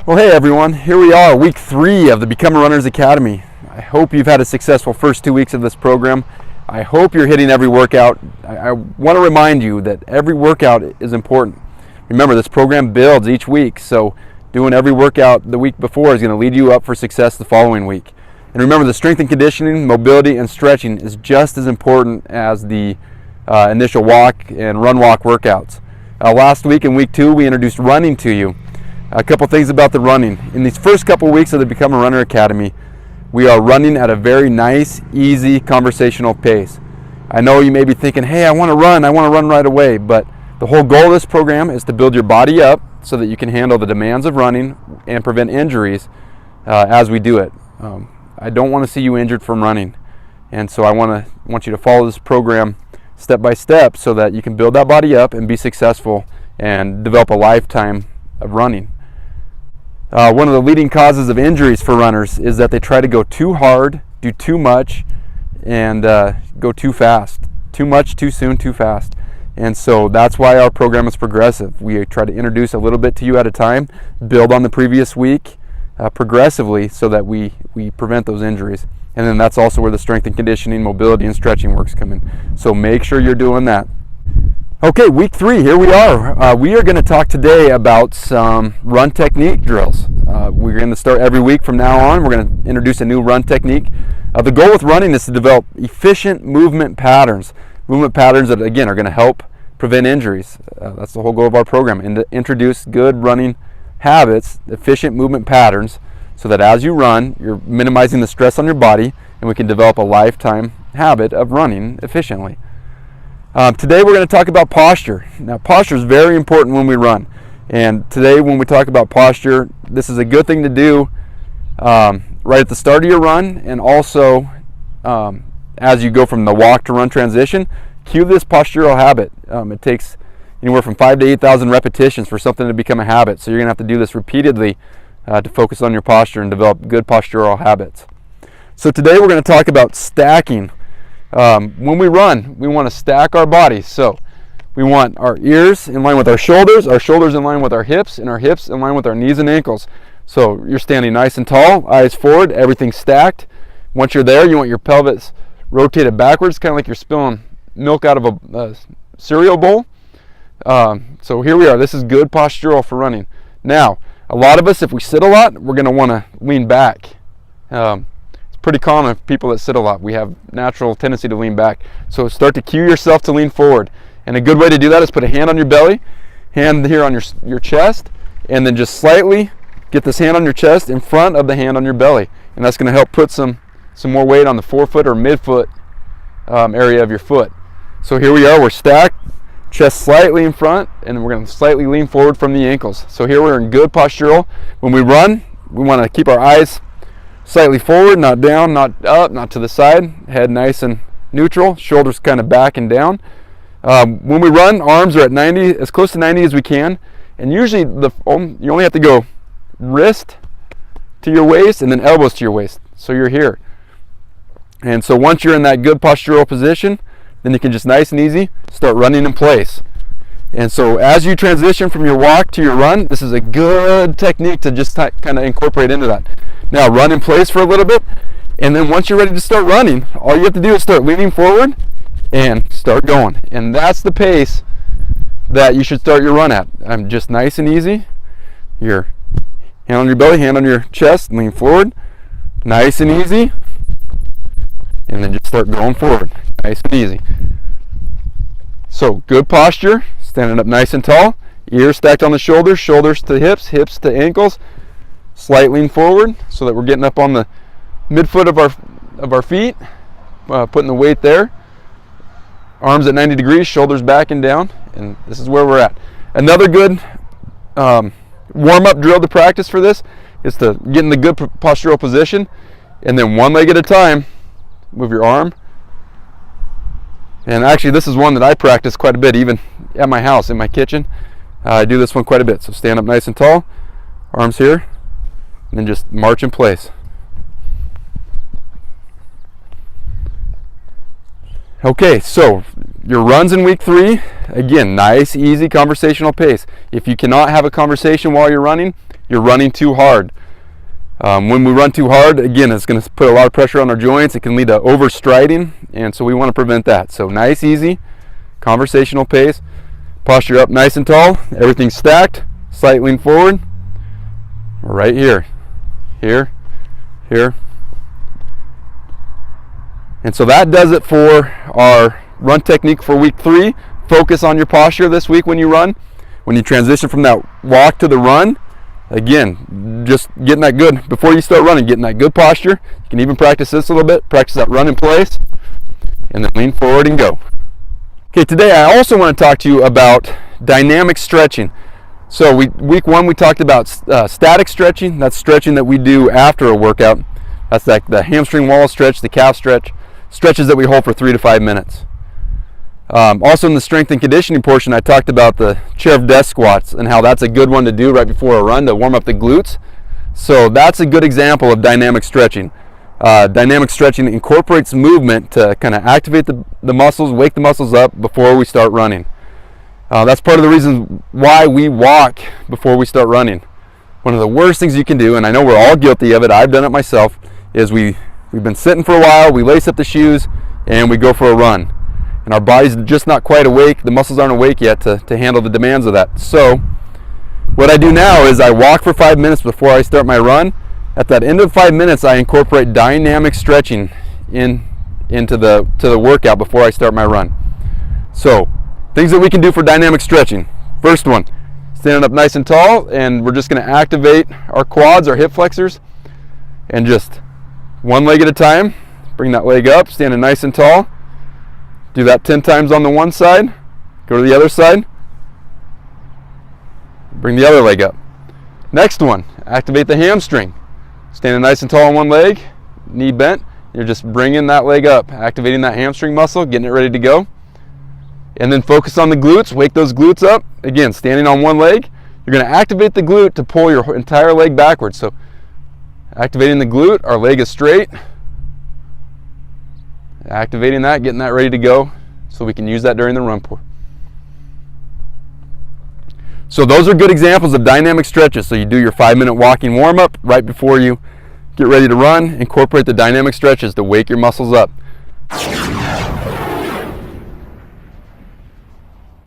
Well, hey everyone, here we are, week 3 of the Become a Runners Academy. I hope you've had a successful first 2 weeks of this program. I hope you're hitting every workout. I want to remind you that every workout is important. Remember, this program builds each week, so doing every workout the week before is going to lead you up for success the following week. And remember, the strength and conditioning, mobility, and stretching is just as important as the initial walk and run-walk workouts. Last week in week 2, we introduced running to you. A couple things about the running. In these first couple weeks of the Become a Runner Academy, we are running at a very nice, easy, conversational pace. I know you may be thinking, hey, I want to run right away, but the whole goal of this program is to build your body up so that you can handle the demands of running and prevent injuries as we do it. I don't want to see you injured from running, and so I want you to follow this program step by step so that you can build that body up and be successful and develop a lifetime of running. One of the leading causes of injuries for runners is that they try to go too hard, do too much, and go too fast. Too much, too soon, too fast. And so that's why our program is progressive. We try to introduce a little bit to you at a time, build on the previous week progressively so that we prevent those injuries. And then that's also where the strength and conditioning, mobility, and stretching works come in. So make sure you're doing that. Okay, week 3, here we are. We are going to talk today about some run technique drills. We're going to start every week from now on. We're going to introduce a new run technique. The goal with running is to develop efficient movement patterns. Movement patterns that, again, are going to help prevent injuries. That's the whole goal of our program, and to introduce good running habits, efficient movement patterns, so that as you run, you're minimizing the stress on your body, and we can develop a lifetime habit of running efficiently. Today we're going to talk about posture. Now, posture is very important when we run. And today when we talk about posture, this is a good thing to do right at the start of your run, and also as you go from the walk to run transition. Cue this postural habit. It takes anywhere from 5,000 to 8,000 repetitions for something to become a habit. So you're going to have to do this repeatedly to focus on your posture and develop good postural habits. So today we're going to talk about stacking. When we run, we want to stack our bodies. So we want our ears in line with our shoulders in line with our hips, and our hips in line with our knees and ankles. So you're standing nice and tall, eyes forward, everything stacked. Once you're there, you want your pelvis rotated backwards, kind of like you're spilling milk out of a cereal bowl. So here we are. This is good postural for running. Now, a lot of us, if we sit a lot, we're going to want to lean back. Pretty common for people that sit a lot. We have natural tendency to lean back. So start to cue yourself to lean forward. And a good way to do that is put a hand on your belly, hand here on your chest, and then just slightly get this hand on your chest in front of the hand on your belly. And that's going to help put some more weight on the forefoot or midfoot area of your foot. So here we are, we're stacked, chest slightly in front, and we're going to slightly lean forward from the ankles. So here we're in good postural. When we run, we want to keep our eyes slightly forward, not down, not up, not to the side. Head nice and neutral, shoulders kind of back and down. When we run, arms are at 90, as close to 90 as we can. And usually you only have to go wrist to your waist and then elbows to your waist. So you're here. And so once you're in that good postural position, then you can just nice and easy start running in place. And so as you transition from your walk to your run, this is a good technique to just kind of incorporate into that. Now run in place for a little bit, and then once you're ready to start running, all you have to do is start leaning forward and start going. And that's the pace that you should start your run at. Just nice and easy. Your hand on your belly, hand on your chest, lean forward, nice and easy, and then just start going forward, nice and easy. So good posture, standing up nice and tall, ears stacked on the shoulders, shoulders to hips, hips to ankles. Slight lean forward so that we're getting up on the midfoot of our feet, putting the weight there. Arms at 90 degrees, shoulders back and down, and this is where we're at. Another good warm-up drill to practice for this is to get in the good postural position, and then one leg at a time, move your arm. And actually this is one that I practice quite a bit, even at my house, in my kitchen. I do this one quite a bit. So stand up nice and tall, arms here, and then just march in place. Okay, so your runs in week 3, again, nice, easy conversational pace. If you cannot have a conversation while you're running, you're running too hard. When we run too hard, again, it's going to put a lot of pressure on our joints. It can lead to overstriding, and so we want to prevent that. So nice, easy, conversational pace. Posture up nice and tall. Everything stacked. Slight lean forward. Right here. Here. Here. And so that does it for our run technique for week 3. Focus on your posture this week when you run. When you transition from that walk to the run, again, just getting that good, before you start running, getting that good posture. You can even practice this a little bit. Practice that run in place. And then lean forward and go. Okay, today I also want to talk to you about dynamic stretching. So week 1 we talked about static stretching. That's stretching that we do after a workout. That's like the hamstring wall stretch, the calf stretch, stretches that we hold for 3 to 5 minutes. Also in the strength and conditioning portion, I talked about the chair of death squats and how that's a good one to do right before a run to warm up the glutes. So that's a good example of dynamic stretching. Dynamic stretching incorporates movement to kind of activate the muscles, wake the muscles up before we start running. That's part of the reason why we walk before we start running. One of the worst things you can do, and I know we're all guilty of it, I've done it myself, is we've been sitting for a while, we lace up the shoes, and we go for a run. And our body's just not quite awake, the muscles aren't awake yet to handle the demands of that. So what I do now is I walk for 5 minutes before I start my run. At that end of 5 minutes, I incorporate dynamic stretching into the workout before I start my run. So things that we can do for dynamic stretching. First one, standing up nice and tall, and we're just going to activate our quads, our hip flexors, and just one leg at a time. Bring that leg up, standing nice and tall. Do that 10 times on the one side. Go to the other side. Bring the other leg up. Next one, activate the hamstring. Standing nice and tall on one leg, knee bent. You're just bringing that leg up, activating that hamstring muscle, getting it ready to go. And then focus on the glutes, wake those glutes up. Again, standing on one leg, you're going to activate the glute to pull your entire leg backwards. So activating the glute, our leg is straight. Activating that, getting that ready to go so we can use that during the run. So those are good examples of dynamic stretches. So you do your 5-minute walking warm-up right before you get ready to run. Incorporate the dynamic stretches to wake your muscles up.